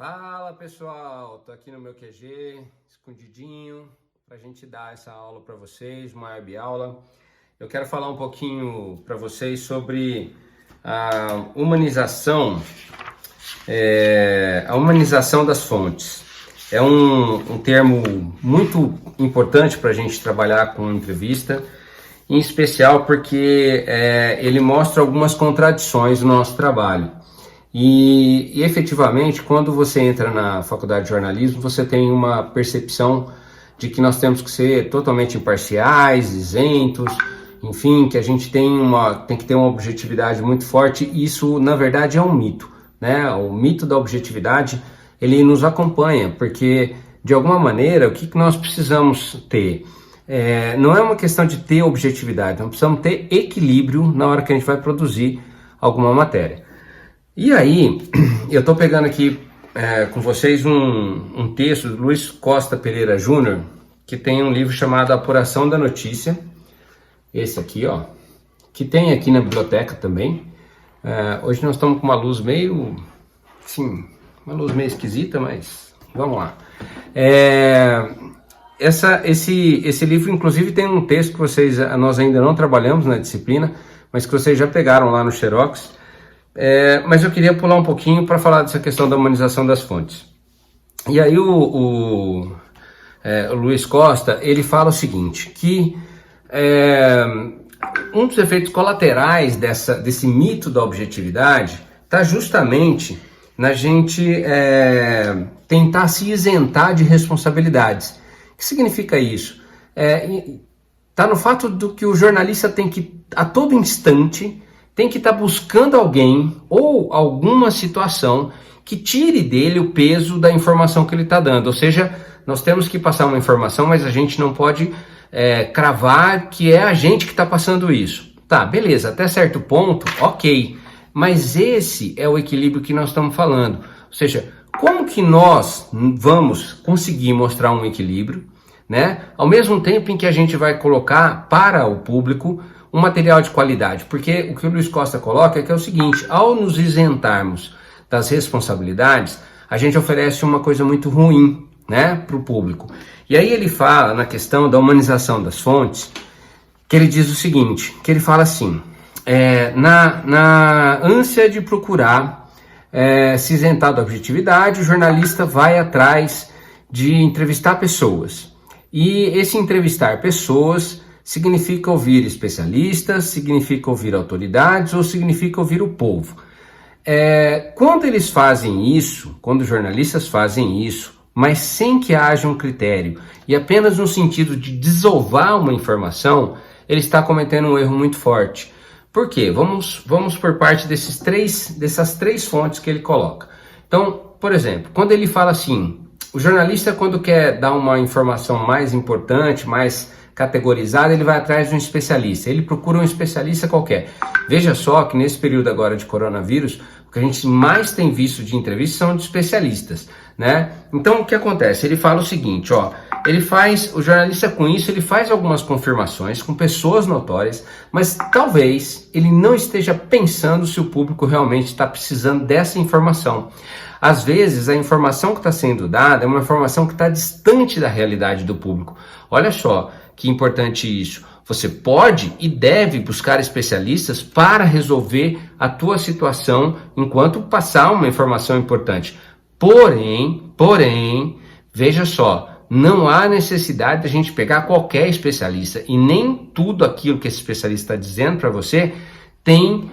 Fala pessoal, tô aqui no meu QG, escondidinho, para a gente dar essa aula para vocês, uma web aula. Eu quero falar um pouquinho para vocês sobre a humanização das fontes. É um termo muito importante para a gente trabalhar com entrevista, em especial porque ele mostra algumas contradições no nosso trabalho. E efetivamente, quando você entra na faculdade de jornalismo, você tem uma percepção de que nós temos que ser totalmente imparciais, isentos, enfim, que a gente tem que ter uma objetividade muito forte. Isso, na verdade, é um mito, né? O mito da objetividade, ele nos acompanha, porque, de alguma maneira, o que nós precisamos ter? Não é uma questão de ter objetividade, nós precisamos ter equilíbrio na hora que a gente vai produzir alguma matéria. E aí, eu estou pegando aqui com vocês um texto do Luiz Costa Pereira Júnior, que tem um livro chamado Apuração da Notícia, esse aqui, ó, que tem aqui na biblioteca também. Hoje nós estamos com uma luz meio, assim, uma luz meio esquisita, mas vamos lá. Esse livro, inclusive, tem um texto que nós ainda não trabalhamos na disciplina, mas que vocês já pegaram lá no Xerox. Mas eu queria pular um pouquinho para falar dessa questão da humanização das fontes. E aí o Luiz Costa, ele fala o seguinte, que um dos efeitos colaterais desse mito da objetividade está justamente na gente tentar se isentar de responsabilidades. O que significa isso? Está no fato do que o jornalista tem que, a todo instante, tem que estar buscando alguém ou alguma situação que tire dele o peso da informação que ele está dando. Ou seja, nós temos que passar uma informação, mas a gente não pode cravar que é a gente que está passando isso. Tá, beleza, até certo ponto, ok. Mas esse é o equilíbrio que nós estamos falando. Ou seja, como que nós vamos conseguir mostrar um equilíbrio, né? Ao mesmo tempo em que a gente vai colocar para o público um material de qualidade, porque o que o Luiz Costa coloca é que é o seguinte: ao nos isentarmos das responsabilidades, a gente oferece uma coisa muito ruim, né, para o público. E aí ele fala na questão da humanização das fontes, que ele diz o seguinte, que ele fala assim, na ânsia de procurar se isentar da objetividade, o jornalista vai atrás de entrevistar pessoas. E esse entrevistar pessoas significa ouvir especialistas, significa ouvir autoridades ou significa ouvir o povo. Quando eles fazem isso, quando os jornalistas fazem isso, mas sem que haja um critério e apenas no sentido de desovar uma informação, ele está cometendo um erro muito forte. Por quê? Vamos por parte dessas três fontes que ele coloca. Então, por exemplo, quando ele fala assim, o jornalista, quando quer dar uma informação mais importante, mais categorizada, ele vai atrás de um especialista, ele procura um especialista qualquer. Veja só que nesse período agora de coronavírus, o que a gente mais tem visto de entrevistas são de especialistas, né? Então o que acontece? Ele fala o seguinte, ó, o jornalista com isso, ele faz algumas confirmações com pessoas notórias, mas talvez ele não esteja pensando se o público realmente está precisando dessa informação. Às vezes a informação que está sendo dada é uma informação que está distante da realidade do público. Olha só que importante isso. Você pode e deve buscar especialistas para resolver a tua situação enquanto passar uma informação importante. Porém, veja só, não há necessidade de a gente pegar qualquer especialista e nem tudo aquilo que esse especialista está dizendo para você tem,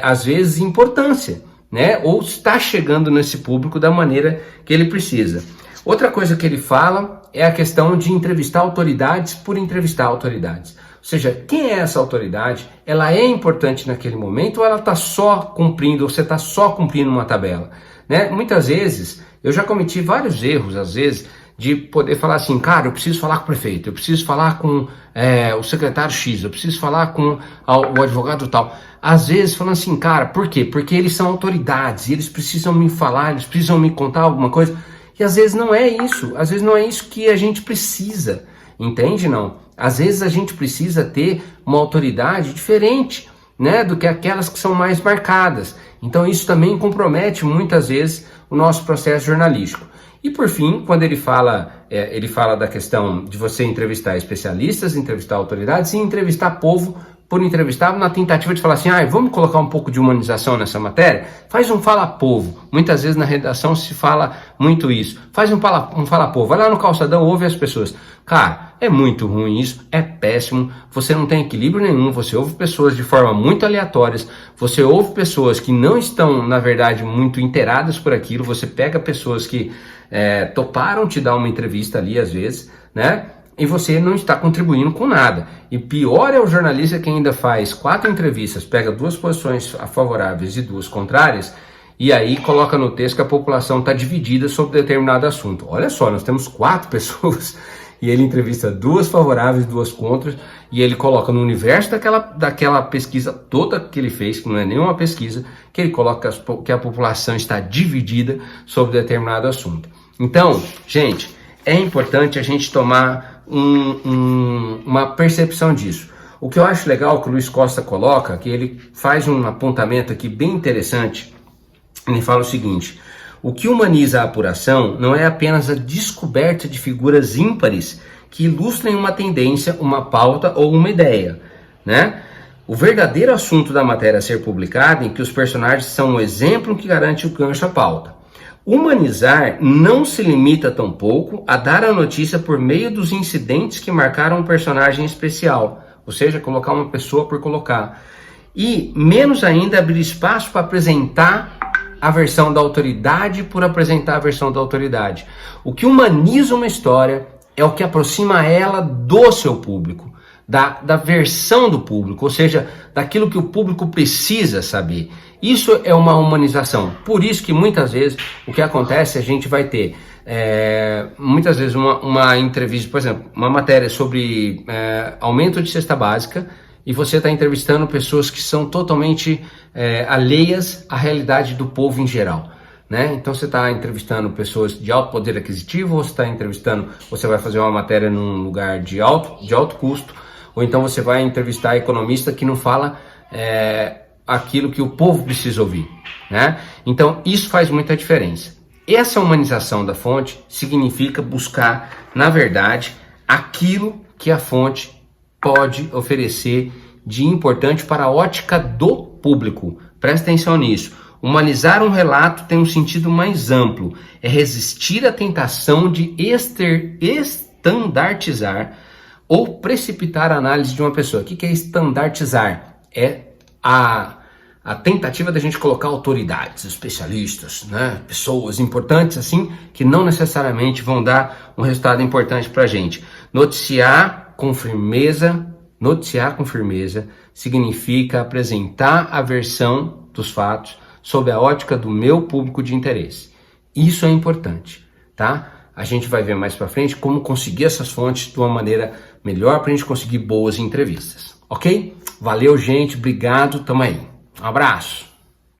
às vezes, importância, né? Ou está chegando nesse público da maneira que ele precisa. Outra coisa que ele fala é a questão de entrevistar autoridades por entrevistar autoridades. Ou seja, quem é essa autoridade? Ela é importante naquele momento ou ela está só cumprindo, ou você está só cumprindo uma tabela? Né? Muitas vezes, eu já cometi vários erros, às vezes, de poder falar assim, cara, eu preciso falar com o prefeito, eu preciso falar com o secretário X, eu preciso falar com o advogado tal. Às vezes falando assim, cara, por quê? Porque eles são autoridades, e eles precisam me falar, eles precisam me contar alguma coisa. E às vezes não é isso, às vezes não é isso que a gente precisa, entende não? Às vezes a gente precisa ter uma autoridade diferente, né, do que aquelas que são mais marcadas. Então isso também compromete muitas vezes o nosso processo jornalístico. E por fim, quando ele fala da questão de você entrevistar especialistas, entrevistar autoridades e entrevistar povo por entrevistar, na tentativa de falar assim, vamos colocar um pouco de humanização nessa matéria, faz um fala-povo. Muitas vezes na redação se fala muito isso. Faz um fala-povo, vai lá no calçadão, ouve as pessoas. Cara, é muito ruim isso, é péssimo, você não tem equilíbrio nenhum, você ouve pessoas de forma muito aleatórias, você ouve pessoas que não estão, na verdade, muito inteiradas por aquilo, você pega pessoas que toparam te dar uma entrevista ali, às vezes, né? E você não está contribuindo com nada. E pior é o jornalista que ainda faz 4 entrevistas, pega 2 posições favoráveis e 2 contrárias, e aí coloca no texto que a população está dividida sobre determinado assunto. Olha só, nós temos 4 pessoas e ele entrevista 2 favoráveis, 2 contras, e ele coloca no universo daquela pesquisa toda que ele fez, que não é nenhuma pesquisa, que ele coloca que a população está dividida sobre determinado assunto. Então, gente, é importante a gente tomar uma percepção disso. O que eu acho legal que o Luiz Costa coloca, que ele faz um apontamento aqui bem interessante, ele fala o seguinte: o que humaniza a apuração não é apenas a descoberta de figuras ímpares que ilustrem uma tendência, uma pauta ou uma ideia, né? O verdadeiro assunto da matéria a ser publicada, em que os personagens são o exemplo que garante o gancho à pauta. Humanizar não se limita tampouco a dar a notícia por meio dos incidentes que marcaram um personagem especial, ou seja, colocar uma pessoa por colocar, e menos ainda abrir espaço para apresentar a versão da autoridade por apresentar a versão da autoridade. O que humaniza uma história é o que aproxima ela do seu público, da versão do público, ou seja, daquilo que o público precisa saber. Isso é uma humanização. Por isso que muitas vezes o que acontece, a gente vai ter muitas vezes uma entrevista, por exemplo, uma matéria sobre aumento de cesta básica, e você está entrevistando pessoas que são totalmente alheias à realidade do povo em geral, né? Então você está entrevistando pessoas de alto poder aquisitivo, ou você vai fazer uma matéria num lugar de alto custo, ou então você vai entrevistar economista que não fala aquilo que o povo precisa ouvir, né? Então isso faz muita diferença. Essa humanização da fonte significa buscar, na verdade, aquilo que a fonte pode oferecer de importante para a ótica do público. Presta atenção nisso. Humanizar um relato tem um sentido mais amplo. É resistir à tentação de estandartizar ou precipitar a análise de uma pessoa. O que é estandartizar? É a tentativa da gente colocar autoridades, especialistas, né? Pessoas importantes assim, que não necessariamente vão dar um resultado importante para a gente. Noticiar com firmeza significa apresentar a versão dos fatos sob a ótica do meu público de interesse. Isso é importante, tá? A gente vai ver mais para frente como conseguir essas fontes de uma maneira melhor para a gente conseguir boas entrevistas, ok? Valeu, gente, obrigado, tamo aí. Um abraço.